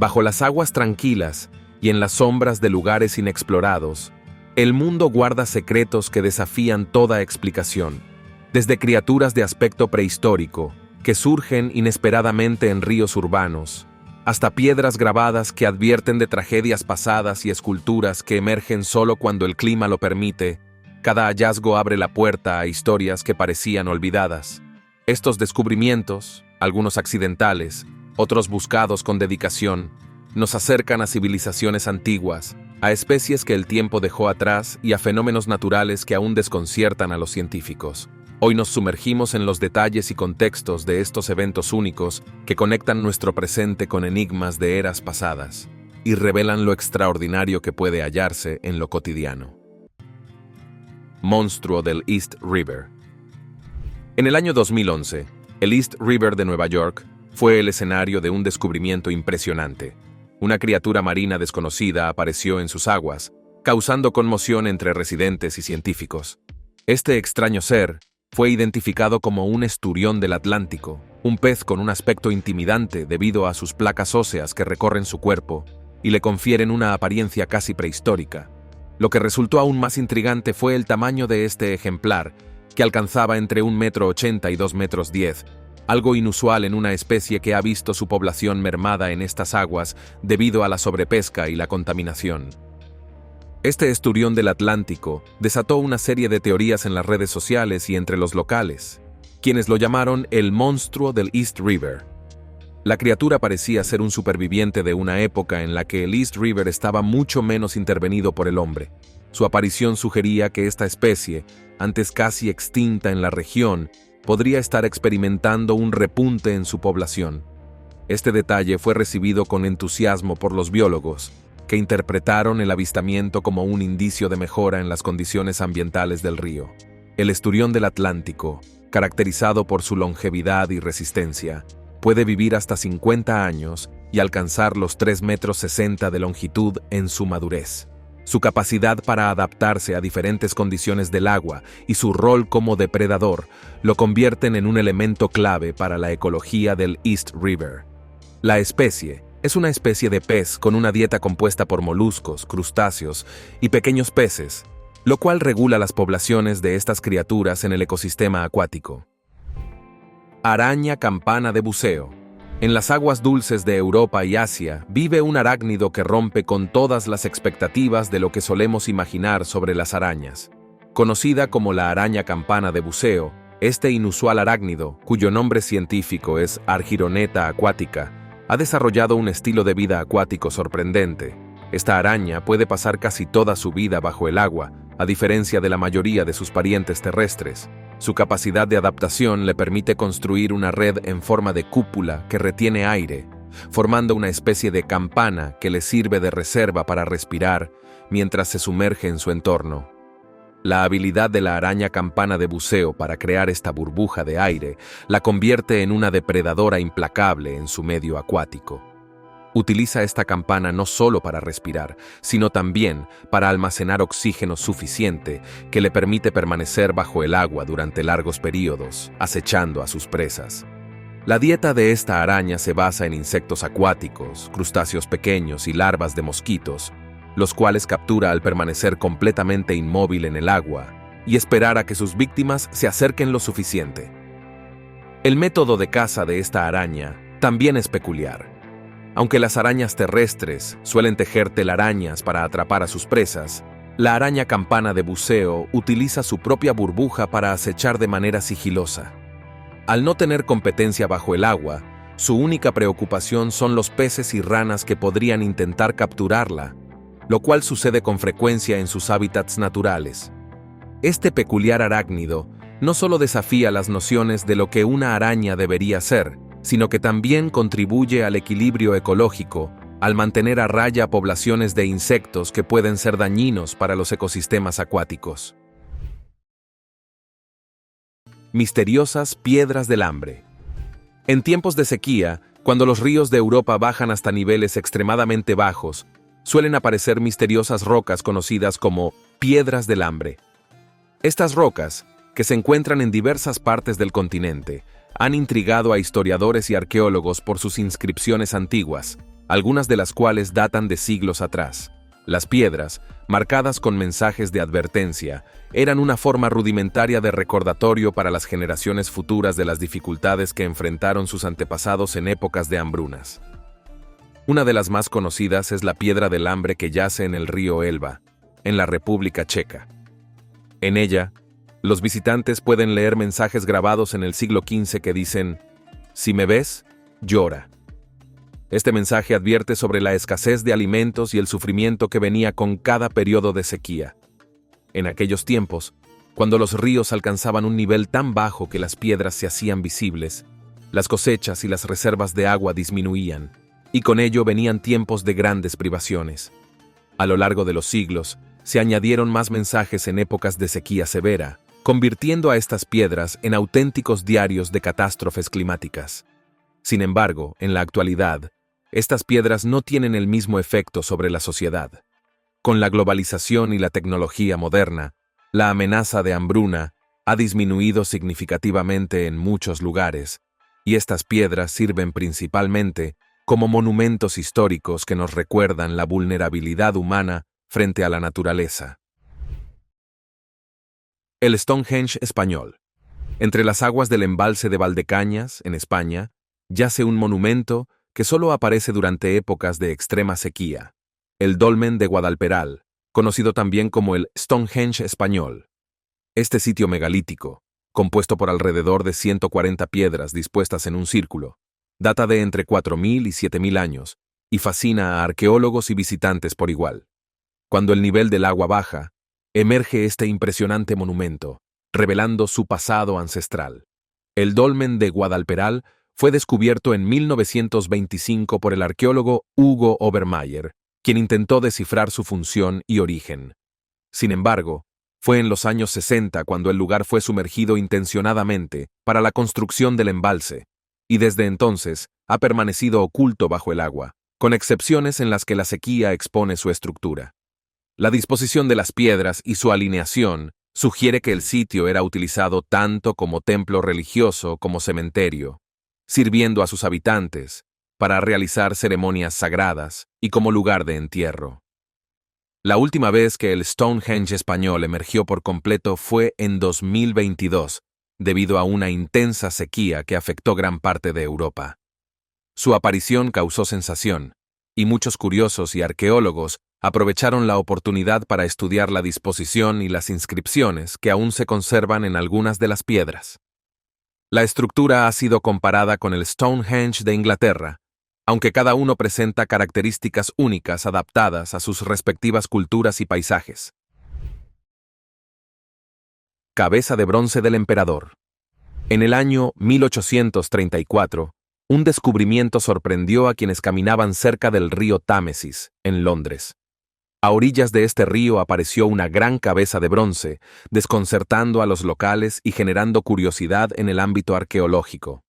Bajo las aguas tranquilas y en las sombras de lugares inexplorados, el mundo guarda secretos que desafían toda explicación, desde criaturas de aspecto prehistórico, que surgen inesperadamente en ríos urbanos, hasta piedras grabadas que advierten de tragedias pasadas y esculturas que emergen solo cuando el clima lo permite. Cada hallazgo abre la puerta a historias que parecían olvidadas. Estos descubrimientos, algunos accidentales, otros buscados con dedicación, nos acercan a civilizaciones antiguas, a especies que el tiempo dejó atrás y a fenómenos naturales que aún desconciertan a los científicos. Hoy nos sumergimos en los detalles y contextos de estos eventos únicos que conectan nuestro presente con enigmas de eras pasadas y revelan lo extraordinario que puede hallarse en lo cotidiano. Monstruo del East River. En el año 2011, el East River de Nueva York fue el escenario de un descubrimiento impresionante. Una criatura marina desconocida apareció en sus aguas, causando conmoción entre residentes y científicos. Este extraño ser fue identificado como un esturión del Atlántico, un pez con un aspecto intimidante debido a sus placas óseas que recorren su cuerpo y le confieren una apariencia casi prehistórica. Lo que resultó aún más intrigante fue el tamaño de este ejemplar, que alcanzaba entre 1,80 m y 2,10 m, algo inusual en una especie que ha visto su población mermada en estas aguas debido a la sobrepesca y la contaminación. Este esturión del Atlántico desató una serie de teorías en las redes sociales y entre los locales, quienes lo llamaron el monstruo del East River. La criatura parecía ser un superviviente de una época en la que el East River estaba mucho menos intervenido por el hombre. Su aparición sugería que esta especie, antes casi extinta en la región, podría estar experimentando un repunte en su población. Este detalle fue recibido con entusiasmo por los biólogos, que interpretaron el avistamiento como un indicio de mejora en las condiciones ambientales del río. El esturión del Atlántico, caracterizado por su longevidad y resistencia, puede vivir hasta 50 años y alcanzar los 3,60 m de longitud en su madurez. Su capacidad para adaptarse a diferentes condiciones del agua y su rol como depredador lo convierten en un elemento clave para la ecología del East River. La especie es una especie de pez con una dieta compuesta por moluscos, crustáceos y pequeños peces, lo cual regula las poblaciones de estas criaturas en el ecosistema acuático. Araña campana de buceo. En las aguas dulces de Europa y Asia vive un arácnido que rompe con todas las expectativas de lo que solemos imaginar sobre las arañas. Conocida como la araña campana de buceo, este inusual arácnido, cuyo nombre científico es Argyroneta aquatica, ha desarrollado un estilo de vida acuático sorprendente. Esta araña puede pasar casi toda su vida bajo el agua, a diferencia de la mayoría de sus parientes terrestres. Su capacidad de adaptación le permite construir una red en forma de cúpula que retiene aire, formando una especie de campana que le sirve de reserva para respirar mientras se sumerge en su entorno. La habilidad de la araña campana de buceo para crear esta burbuja de aire la convierte en una depredadora implacable en su medio acuático. Utiliza esta campana no solo para respirar, sino también para almacenar oxígeno suficiente que le permite permanecer bajo el agua durante largos periodos, acechando a sus presas. La dieta de esta araña se basa en insectos acuáticos, crustáceos pequeños y larvas de mosquitos, los cuales captura al permanecer completamente inmóvil en el agua y esperar a que sus víctimas se acerquen lo suficiente. El método de caza de esta araña también es peculiar. Aunque las arañas terrestres suelen tejer telarañas para atrapar a sus presas, la araña campana de buceo utiliza su propia burbuja para acechar de manera sigilosa. Al no tener competencia bajo el agua, su única preocupación son los peces y ranas que podrían intentar capturarla, lo cual sucede con frecuencia en sus hábitats naturales. Este peculiar arácnido no solo desafía las nociones de lo que una araña debería ser, sino que también contribuye al equilibrio ecológico, al mantener a raya poblaciones de insectos que pueden ser dañinos para los ecosistemas acuáticos. Misteriosas piedras del hambre. En tiempos de sequía, cuando los ríos de Europa bajan hasta niveles extremadamente bajos, suelen aparecer misteriosas rocas conocidas como piedras del hambre. Estas rocas, que se encuentran en diversas partes del continente, han intrigado a historiadores y arqueólogos por sus inscripciones antiguas, algunas de las cuales datan de siglos atrás. Las piedras, marcadas con mensajes de advertencia, eran una forma rudimentaria de recordatorio para las generaciones futuras de las dificultades que enfrentaron sus antepasados en épocas de hambrunas. Una de las más conocidas es la Piedra del Hambre que yace en el río Elba, en la República Checa. En ella, los visitantes pueden leer mensajes grabados en el siglo XV que dicen: «Si me ves, llora». Este mensaje advierte sobre la escasez de alimentos y el sufrimiento que venía con cada periodo de sequía. En aquellos tiempos, cuando los ríos alcanzaban un nivel tan bajo que las piedras se hacían visibles, las cosechas y las reservas de agua disminuían, y con ello venían tiempos de grandes privaciones. A lo largo de los siglos, se añadieron más mensajes en épocas de sequía severa, convirtiendo a estas piedras en auténticos diarios de catástrofes climáticas. Sin embargo, en la actualidad, estas piedras no tienen el mismo efecto sobre la sociedad. Con la globalización y la tecnología moderna, la amenaza de hambruna ha disminuido significativamente en muchos lugares, y estas piedras sirven principalmente como monumentos históricos que nos recuerdan la vulnerabilidad humana frente a la naturaleza. El Stonehenge español. Entre las aguas del embalse de Valdecañas, en España, yace un monumento que solo aparece durante épocas de extrema sequía: el Dolmen de Guadalperal, conocido también como el Stonehenge español. Este sitio megalítico, compuesto por alrededor de 140 piedras dispuestas en un círculo, data de entre 4.000 y 7.000 años y fascina a arqueólogos y visitantes por igual. Cuando el nivel del agua baja, emerge este impresionante monumento, revelando su pasado ancestral. El Dolmen de Guadalperal fue descubierto en 1925 por el arqueólogo Hugo Obermayer, quien intentó descifrar su función y origen. Sin embargo, fue en los años 60 cuando el lugar fue sumergido intencionadamente para la construcción del embalse, y desde entonces ha permanecido oculto bajo el agua, con excepciones en las que la sequía expone su estructura. La disposición de las piedras y su alineación sugiere que el sitio era utilizado tanto como templo religioso como cementerio, sirviendo a sus habitantes para realizar ceremonias sagradas y como lugar de entierro. La última vez que el Stonehenge español emergió por completo fue en 2022, debido a una intensa sequía que afectó gran parte de Europa. Su aparición causó sensación, y muchos curiosos y arqueólogos aprovecharon la oportunidad para estudiar la disposición y las inscripciones que aún se conservan en algunas de las piedras. La estructura ha sido comparada con el Stonehenge de Inglaterra, aunque cada uno presenta características únicas adaptadas a sus respectivas culturas y paisajes. Cabeza de bronce del emperador. En el año 1834, un descubrimiento sorprendió a quienes caminaban cerca del río Támesis, en Londres. A orillas de este río apareció una gran cabeza de bronce, desconcertando a los locales y generando curiosidad en el ámbito arqueológico.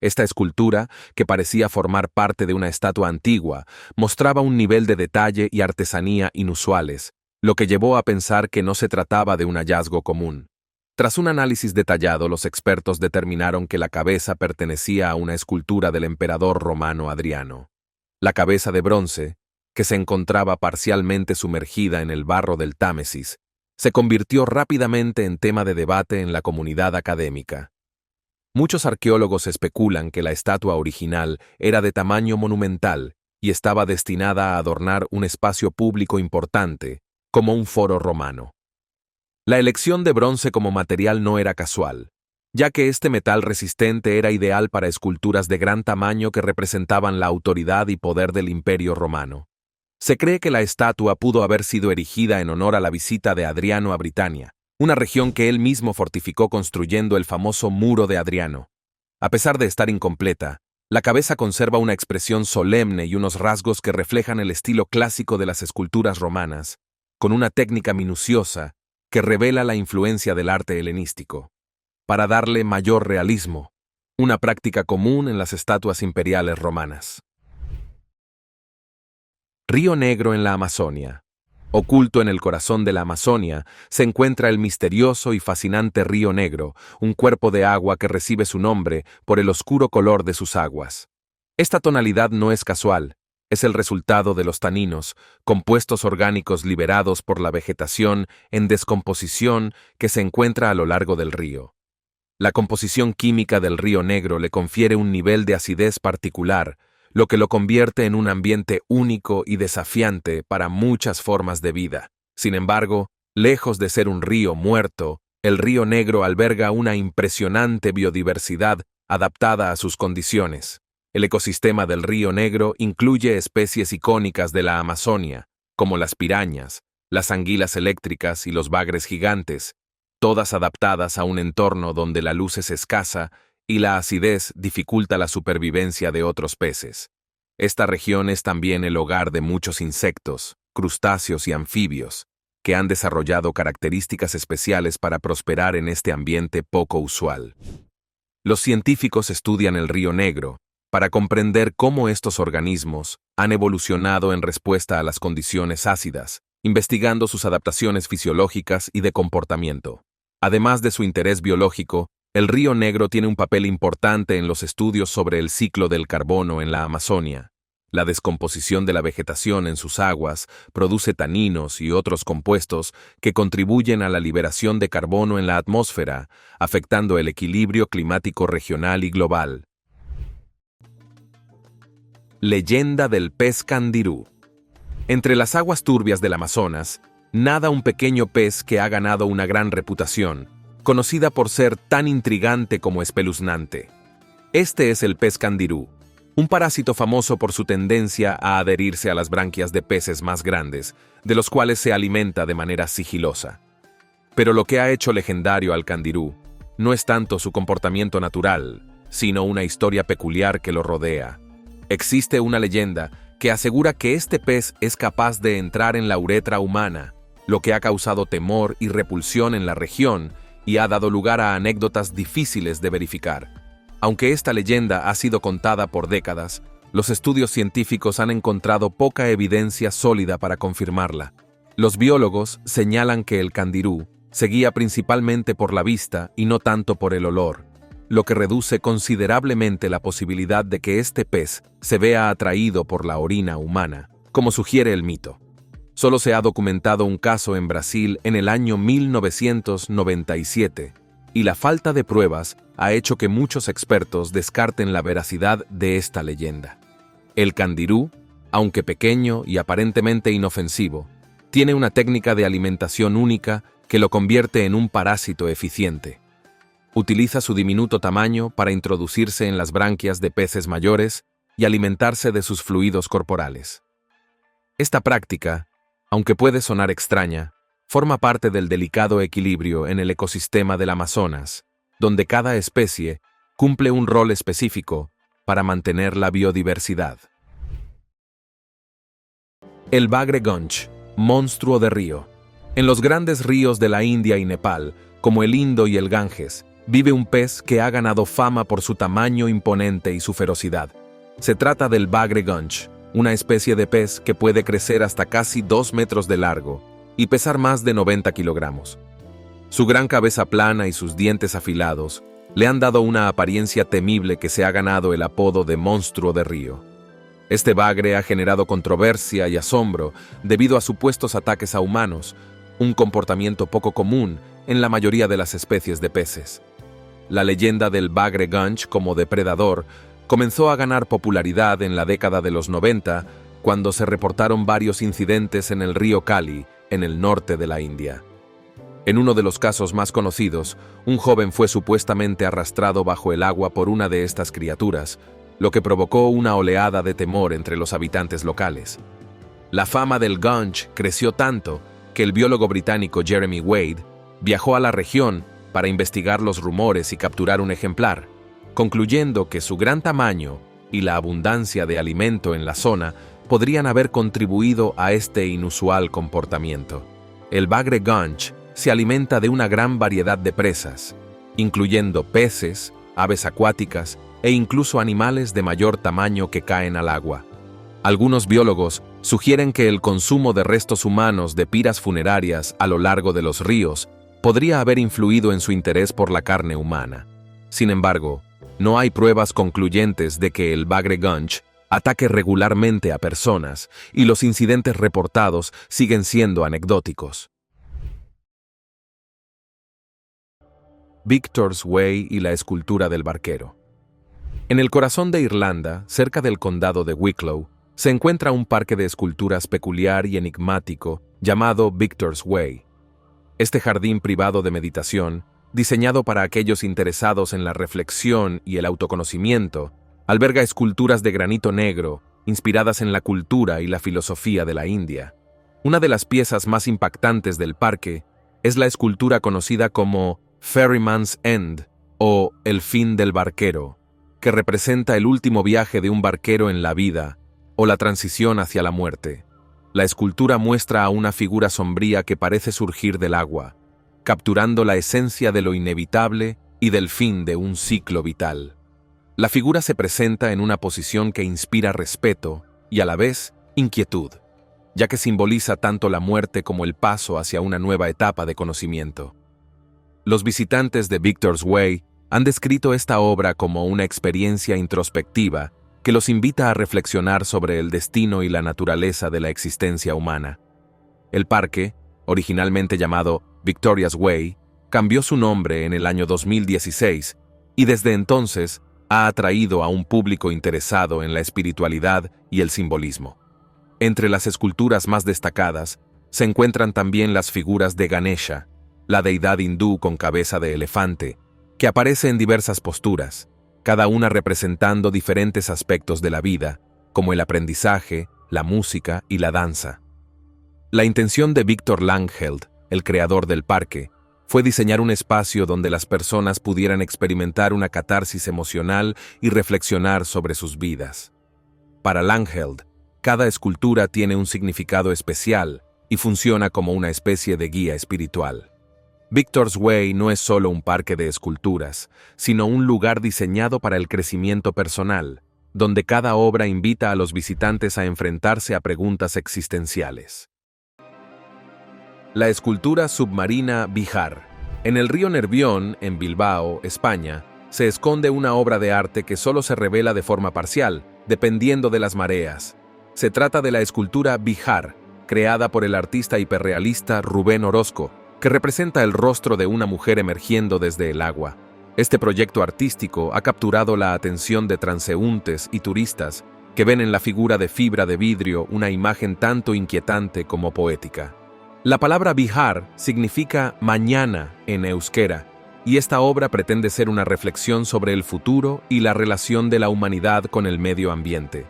Esta escultura, que parecía formar parte de una estatua antigua, mostraba un nivel de detalle y artesanía inusuales, lo que llevó a pensar que no se trataba de un hallazgo común. Tras un análisis detallado, los expertos determinaron que la cabeza pertenecía a una escultura del emperador romano Adriano. La cabeza de bronce, que se encontraba parcialmente sumergida en el barro del Támesis, se convirtió rápidamente en tema de debate en la comunidad académica. Muchos arqueólogos especulan que la estatua original era de tamaño monumental y estaba destinada a adornar un espacio público importante, como un foro romano. La elección de bronce como material no era casual, ya que este metal resistente era ideal para esculturas de gran tamaño que representaban la autoridad y poder del Imperio Romano. Se cree que la estatua pudo haber sido erigida en honor a la visita de Adriano a Britania, una región que él mismo fortificó construyendo el famoso Muro de Adriano. A pesar de estar incompleta, la cabeza conserva una expresión solemne y unos rasgos que reflejan el estilo clásico de las esculturas romanas, con una técnica minuciosa que revela la influencia del arte helenístico. Para darle mayor realismo, una práctica común en las estatuas imperiales romanas. Río Negro en la Amazonia. Oculto en el corazón de la Amazonia se encuentra el misterioso y fascinante Río Negro, un cuerpo de agua que recibe su nombre por el oscuro color de sus aguas. Esta tonalidad no es casual, es el resultado de los taninos, compuestos orgánicos liberados por la vegetación en descomposición que se encuentra a lo largo del río. La composición química del río Negro le confiere un nivel de acidez particular, lo que lo convierte en un ambiente único y desafiante para muchas formas de vida. Sin embargo, lejos de ser un río muerto, el río Negro alberga una impresionante biodiversidad adaptada a sus condiciones. El ecosistema del río Negro incluye especies icónicas de la Amazonia, como las pirañas, las anguilas eléctricas y los bagres gigantes, todas adaptadas a un entorno donde la luz es escasa y la acidez dificulta la supervivencia de otros peces. Esta región es también el hogar de muchos insectos, crustáceos y anfibios, que han desarrollado características especiales para prosperar en este ambiente poco usual. Los científicos estudian el río Negro para comprender cómo estos organismos han evolucionado en respuesta a las condiciones ácidas, investigando sus adaptaciones fisiológicas y de comportamiento. Además de su interés biológico, el río Negro tiene un papel importante en los estudios sobre el ciclo del carbono en la Amazonia. La descomposición de la vegetación en sus aguas produce taninos y otros compuestos que contribuyen a la liberación de carbono en la atmósfera, afectando el equilibrio climático regional y global. Leyenda del pez candirú. Entre las aguas turbias del Amazonas, nada un pequeño pez que ha ganado una gran reputación, conocida por ser tan intrigante como espeluznante. Este es el pez candirú, un parásito famoso por su tendencia a adherirse a las branquias de peces más grandes, de los cuales se alimenta de manera sigilosa. Pero lo que ha hecho legendario al candirú no es tanto su comportamiento natural, sino una historia peculiar que lo rodea. Existe una leyenda que asegura que este pez es capaz de entrar en la uretra humana, lo que ha causado temor y repulsión en la región y ha dado lugar a anécdotas difíciles de verificar. Aunque esta leyenda ha sido contada por décadas, los estudios científicos han encontrado poca evidencia sólida para confirmarla. Los biólogos señalan que el candirú se guía principalmente por la vista y no tanto por el olor, lo que reduce considerablemente la posibilidad de que este pez se vea atraído por la orina humana, como sugiere el mito. Solo se ha documentado un caso en Brasil en el año 1997, y la falta de pruebas ha hecho que muchos expertos descarten la veracidad de esta leyenda. El candirú, aunque pequeño y aparentemente inofensivo, tiene una técnica de alimentación única que lo convierte en un parásito eficiente. Utiliza su diminuto tamaño para introducirse en las branquias de peces mayores y alimentarse de sus fluidos corporales. Esta práctica, aunque puede sonar extraña, forma parte del delicado equilibrio en el ecosistema del Amazonas, donde cada especie cumple un rol específico para mantener la biodiversidad. El bagre gunch, monstruo de río. En los grandes ríos de la India y Nepal, como el Indo y el Ganges, vive un pez que ha ganado fama por su tamaño imponente y su ferocidad. Se trata del bagre gunch, una especie de pez que puede crecer hasta casi 2 metros de largo y pesar más de 90 kilogramos. Su gran cabeza plana y sus dientes afilados le han dado una apariencia temible que se ha ganado el apodo de monstruo de río. Este bagre ha generado controversia y asombro debido a supuestos ataques a humanos, un comportamiento poco común en la mayoría de las especies de peces. La leyenda del bagre gunch como depredador comenzó a ganar popularidad en la década de los 90, cuando se reportaron varios incidentes en el río Cali, en el norte de la India. En uno de los casos más conocidos, un joven fue supuestamente arrastrado bajo el agua por una de estas criaturas, lo que provocó una oleada de temor entre los habitantes locales. La fama del gunch creció tanto que el biólogo británico Jeremy Wade viajó a la región para investigar los rumores y capturar un ejemplar, concluyendo que su gran tamaño y la abundancia de alimento en la zona podrían haber contribuido a este inusual comportamiento. El bagre gunch se alimenta de una gran variedad de presas, incluyendo peces, aves acuáticas e incluso animales de mayor tamaño que caen al agua. Algunos biólogos sugieren que el consumo de restos humanos de piras funerarias a lo largo de los ríos podría haber influido en su interés por la carne humana. Sin embargo, no hay pruebas concluyentes de que el bagre gunch ataque regularmente a personas y los incidentes reportados siguen siendo anecdóticos. Victor's Way y la escultura del barquero. En el corazón de Irlanda, cerca del condado de Wicklow, se encuentra un parque de esculturas peculiar y enigmático llamado Victor's Way. Este jardín privado de meditación, diseñado para aquellos interesados en la reflexión y el autoconocimiento, alberga esculturas de granito negro, inspiradas en la cultura y la filosofía de la India. Una de las piezas más impactantes del parque es la escultura conocida como Ferryman's End, o El fin del barquero, que representa el último viaje de un barquero en la vida, o la transición hacia la muerte. La escultura muestra a una figura sombría que parece surgir del agua, capturando la esencia de lo inevitable y del fin de un ciclo vital. La figura se presenta en una posición que inspira respeto y a la vez inquietud, ya que simboliza tanto la muerte como el paso hacia una nueva etapa de conocimiento. Los visitantes de Victor's Way han descrito esta obra como una experiencia introspectiva que los invita a reflexionar sobre el destino y la naturaleza de la existencia humana. El parque, originalmente llamado Victoria's Way, cambió su nombre en el año 2016 y desde entonces ha atraído a un público interesado en la espiritualidad y el simbolismo. Entre las esculturas más destacadas se encuentran también las figuras de Ganesha, la deidad hindú con cabeza de elefante, que aparece en diversas posturas, cada una representando diferentes aspectos de la vida, como el aprendizaje, la música y la danza. La intención de Victor Langheld, el creador del parque, fue diseñar un espacio donde las personas pudieran experimentar una catarsis emocional y reflexionar sobre sus vidas. Para Langheld, cada escultura tiene un significado especial y funciona como una especie de guía espiritual. Victor's Way no es solo un parque de esculturas, sino un lugar diseñado para el crecimiento personal, donde cada obra invita a los visitantes a enfrentarse a preguntas existenciales. La escultura submarina Bihar. En el río Nervión, en Bilbao, España, se esconde una obra de arte que solo se revela de forma parcial, dependiendo de las mareas. Se trata de la escultura Bihar, creada por el artista hiperrealista Rubén Orozco, que representa el rostro de una mujer emergiendo desde el agua. Este proyecto artístico ha capturado la atención de transeúntes y turistas que ven en la figura de fibra de vidrio una imagen tanto inquietante como poética. La palabra Bihar significa mañana en euskera, y esta obra pretende ser una reflexión sobre el futuro y la relación de la humanidad con el medio ambiente.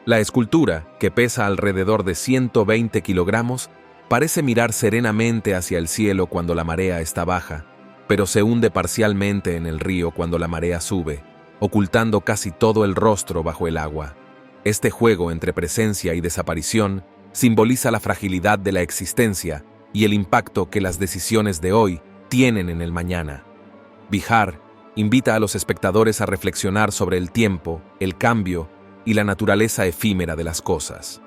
La escultura, que pesa alrededor de 120 kilogramos, parece mirar serenamente hacia el cielo cuando la marea está baja, pero se hunde parcialmente en el río cuando la marea sube, ocultando casi todo el rostro bajo el agua. Este juego entre presencia y desaparición simboliza la fragilidad de la existencia y el impacto que las decisiones de hoy tienen en el mañana. Bihar invita a los espectadores a reflexionar sobre el tiempo, el cambio y la naturaleza efímera de las cosas.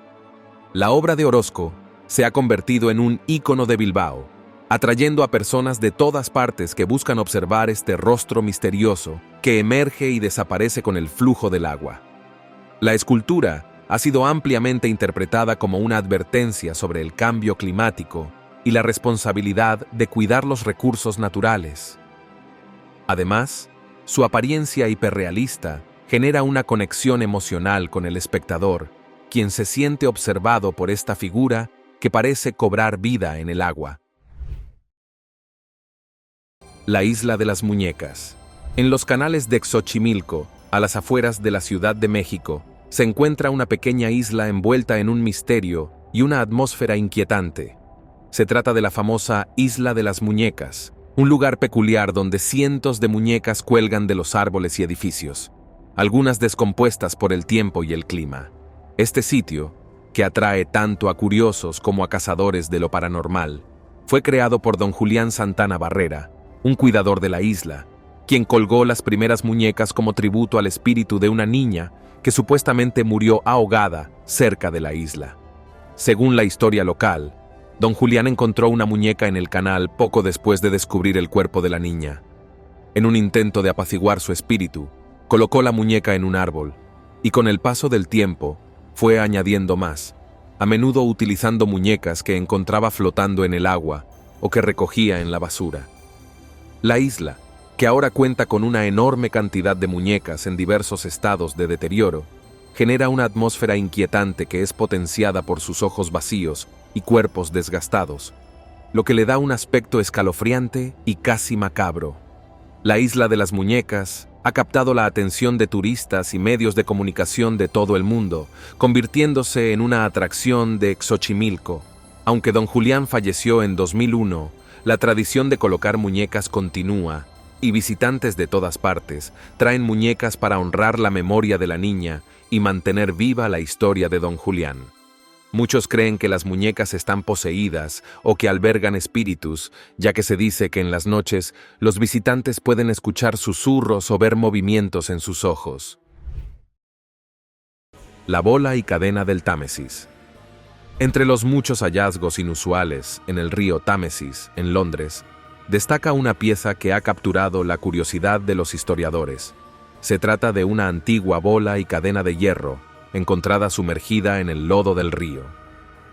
La obra de Orozco se ha convertido en un ícono de Bilbao, atrayendo a personas de todas partes que buscan observar este rostro misterioso que emerge y desaparece con el flujo del agua. La escultura ha sido ampliamente interpretada como una advertencia sobre el cambio climático y la responsabilidad de cuidar los recursos naturales. Además, su apariencia hiperrealista genera una conexión emocional con el espectador, quien se siente observado por esta figura que parece cobrar vida en el agua. La isla de las muñecas. En los canales de Xochimilco, a las afueras de la Ciudad de México, se encuentra una pequeña isla envuelta en un misterio y una atmósfera inquietante. Se trata de la famosa Isla de las Muñecas, un lugar peculiar donde cientos de muñecas cuelgan de los árboles y edificios, algunas descompuestas por el tiempo y el clima. Este sitio, que atrae tanto a curiosos como a cazadores de lo paranormal, fue creado por don Julián Santana Barrera, un cuidador de la isla, quien colgó las primeras muñecas como tributo al espíritu de una niña que supuestamente murió ahogada cerca de la isla. Según la historia local, don Julián encontró una muñeca en el canal poco después de descubrir el cuerpo de la niña. En un intento de apaciguar su espíritu, colocó la muñeca en un árbol, y con el paso del tiempo fue añadiendo más, a menudo utilizando muñecas que encontraba flotando en el agua o que recogía en la basura. La isla, que ahora cuenta con una enorme cantidad de muñecas en diversos estados de deterioro, genera una atmósfera inquietante que es potenciada por sus ojos vacíos y cuerpos desgastados, lo que le da un aspecto escalofriante y casi macabro. La isla de las muñecas ha captado la atención de turistas y medios de comunicación de todo el mundo, convirtiéndose en una atracción de Xochimilco. Aunque don Julián falleció en 2001, la tradición de colocar muñecas continúa, y visitantes de todas partes traen muñecas para honrar la memoria de la niña y mantener viva la historia de don Julián. Muchos creen que las muñecas están poseídas o que albergan espíritus, ya que se dice que en las noches los visitantes pueden escuchar susurros o ver movimientos en sus ojos. La bola y cadena del Támesis. Entre los muchos hallazgos inusuales en el río Támesis, en Londres, destaca una pieza que ha capturado la curiosidad de los historiadores. Se trata de una antigua bola y cadena de hierro, encontrada sumergida en el lodo del río.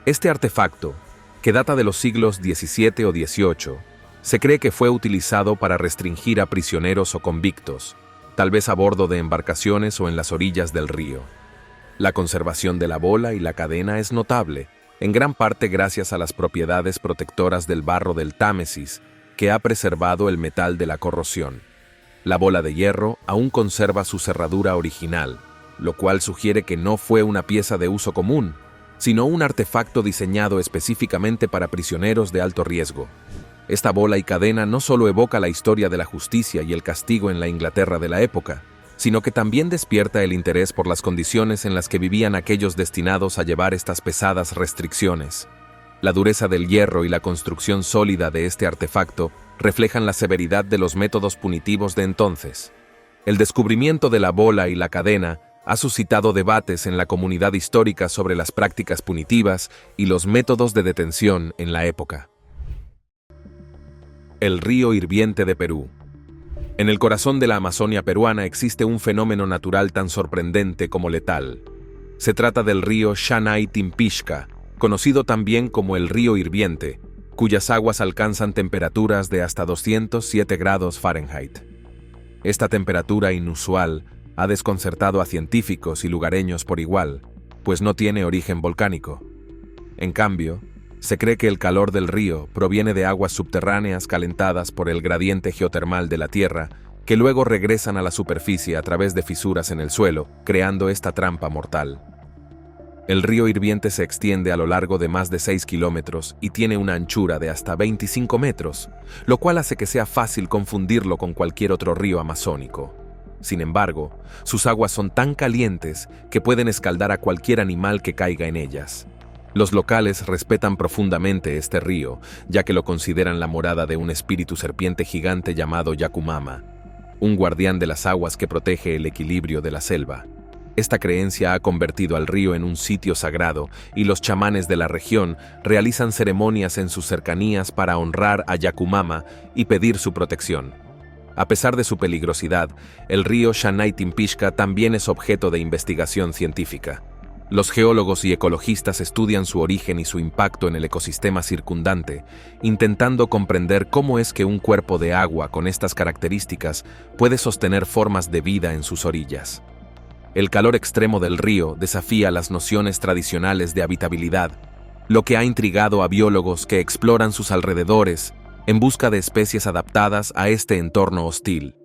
Este artefacto, que data de los siglos XVII o XVIII, se cree que fue utilizado para restringir a prisioneros o convictos, tal vez a bordo de embarcaciones o en las orillas del río. La conservación de la bola y la cadena es notable, en gran parte gracias a las propiedades protectoras del barro del Támesis, que ha preservado el metal de la corrosión. La bola de hierro aún conserva su cerradura original, lo cual sugiere que no fue una pieza de uso común, sino un artefacto diseñado específicamente para prisioneros de alto riesgo. Esta bola y cadena no solo evoca la historia de la justicia y el castigo en la Inglaterra de la época, sino que también despierta el interés por las condiciones en las que vivían aquellos destinados a llevar estas pesadas restricciones. La dureza del hierro y la construcción sólida de este artefacto reflejan la severidad de los métodos punitivos de entonces. El descubrimiento de la bola y la cadena ha suscitado debates en la comunidad histórica sobre las prácticas punitivas y los métodos de detención en la época. El río hirviente de Perú. En el corazón de la Amazonia peruana existe un fenómeno natural tan sorprendente como letal. Se trata del río Shanay Timpishka, conocido también como el río hirviente, cuyas aguas alcanzan temperaturas de hasta 207 grados Fahrenheit. Esta temperatura inusual ha desconcertado a científicos y lugareños por igual, pues no tiene origen volcánico. En cambio, se cree que el calor del río proviene de aguas subterráneas calentadas por el gradiente geotermal de la Tierra, que luego regresan a la superficie a través de fisuras en el suelo, creando esta trampa mortal. El río hirviente se extiende a lo largo de más de 6 kilómetros y tiene una anchura de hasta 25 metros, lo cual hace que sea fácil confundirlo con cualquier otro río amazónico. Sin embargo, sus aguas son tan calientes que pueden escaldar a cualquier animal que caiga en ellas. Los locales respetan profundamente este río, ya que lo consideran la morada de un espíritu serpiente gigante llamado Yakumama, un guardián de las aguas que protege el equilibrio de la selva. Esta creencia ha convertido al río en un sitio sagrado y los chamanes de la región realizan ceremonias en sus cercanías para honrar a Yakumama y pedir su protección. A pesar de su peligrosidad, el río Shanay Timpishka también es objeto de investigación científica. Los geólogos y ecologistas estudian su origen y su impacto en el ecosistema circundante, intentando comprender cómo es que un cuerpo de agua con estas características puede sostener formas de vida en sus orillas. El calor extremo del río desafía las nociones tradicionales de habitabilidad, lo que ha intrigado a biólogos que exploran sus alrededores en busca de especies adaptadas a este entorno hostil.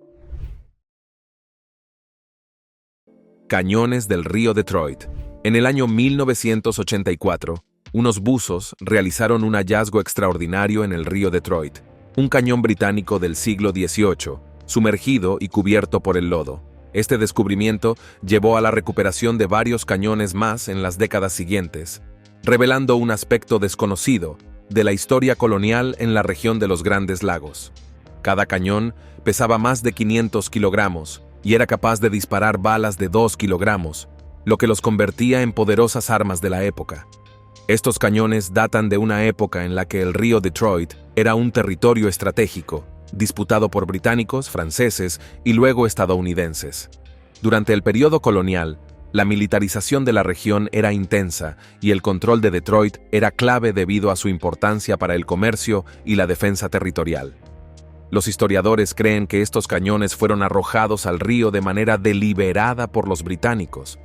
Cañones del río Detroit. En el año 1984, unos buzos realizaron un hallazgo extraordinario en el río Detroit, un cañón británico del siglo XVIII, sumergido y cubierto por el lodo. Este descubrimiento llevó a la recuperación de varios cañones más en las décadas siguientes, revelando un aspecto desconocido de la historia colonial en la región de los Grandes Lagos. Cada cañón pesaba más de 500 kilogramos y era capaz de disparar balas de 2 kilogramos, lo que los convertía en poderosas armas de la época. Estos cañones datan de una época en la que el río Detroit era un territorio estratégico, disputado por británicos, franceses y luego estadounidenses. Durante el periodo colonial, La militarización de la región era intensa y el control de Detroit era clave debido a su importancia para el comercio y la defensa territorial. Los historiadores creen que estos cañones fueron arrojados al río de manera deliberada por los británicos,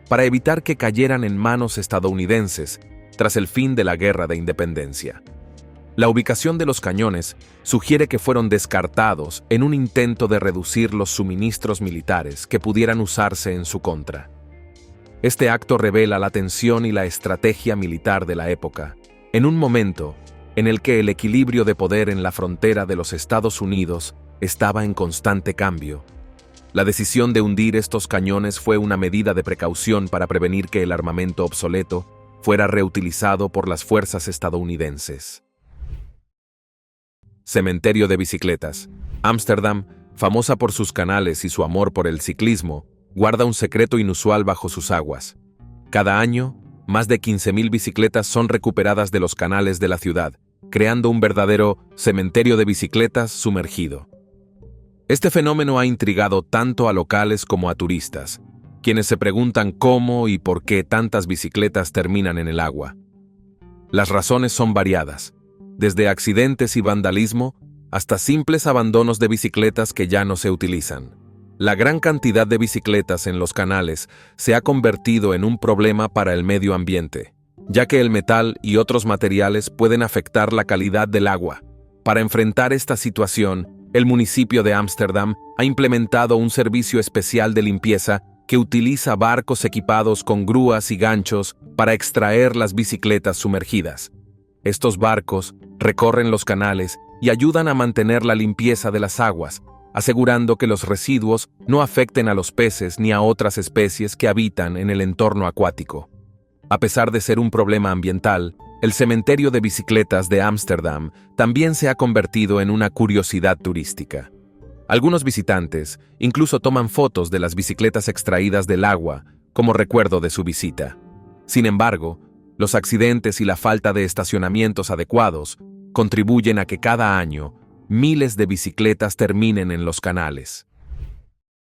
para evitar que cayeran en manos estadounidenses tras el fin de la Guerra de Independencia. La ubicación de los cañones sugiere que fueron descartados en un intento de reducir los suministros militares que pudieran usarse en su contra. Este acto revela la tensión y la estrategia militar de la época, en un momento en el que el equilibrio de poder en la frontera de los Estados Unidos estaba en constante cambio. La decisión de hundir estos cañones fue una medida de precaución para prevenir que el armamento obsoleto fuera reutilizado por las fuerzas estadounidenses. Cementerio de bicicletas. Ámsterdam, famosa por sus canales y su amor por el ciclismo, guarda un secreto inusual bajo sus aguas. Cada año, más de 15.000 bicicletas son recuperadas de los canales de la ciudad, creando un verdadero cementerio de bicicletas sumergido. Este fenómeno ha intrigado tanto a locales como a turistas, quienes se preguntan cómo y por qué tantas bicicletas terminan en el agua. Las razones son variadas, desde accidentes y vandalismo hasta simples abandonos de bicicletas que ya no se utilizan. La gran cantidad de bicicletas en los canales se ha convertido en un problema para el medio ambiente, ya que el metal y otros materiales pueden afectar la calidad del agua. Para enfrentar esta situación, el municipio de Ámsterdam ha implementado un servicio especial de limpieza que utiliza barcos equipados con grúas y ganchos para extraer las bicicletas sumergidas. Estos barcos recorren los canales y ayudan a mantener la limpieza de las aguas, asegurando que los residuos no afecten a los peces ni a otras especies que habitan en el entorno acuático. A pesar de ser un problema ambiental, el cementerio de bicicletas de Ámsterdam también se ha convertido en una curiosidad turística. Algunos visitantes incluso toman fotos de las bicicletas extraídas del agua como recuerdo de su visita. Sin embargo, los accidentes y la falta de estacionamientos adecuados contribuyen a que cada año miles de bicicletas terminen en los canales.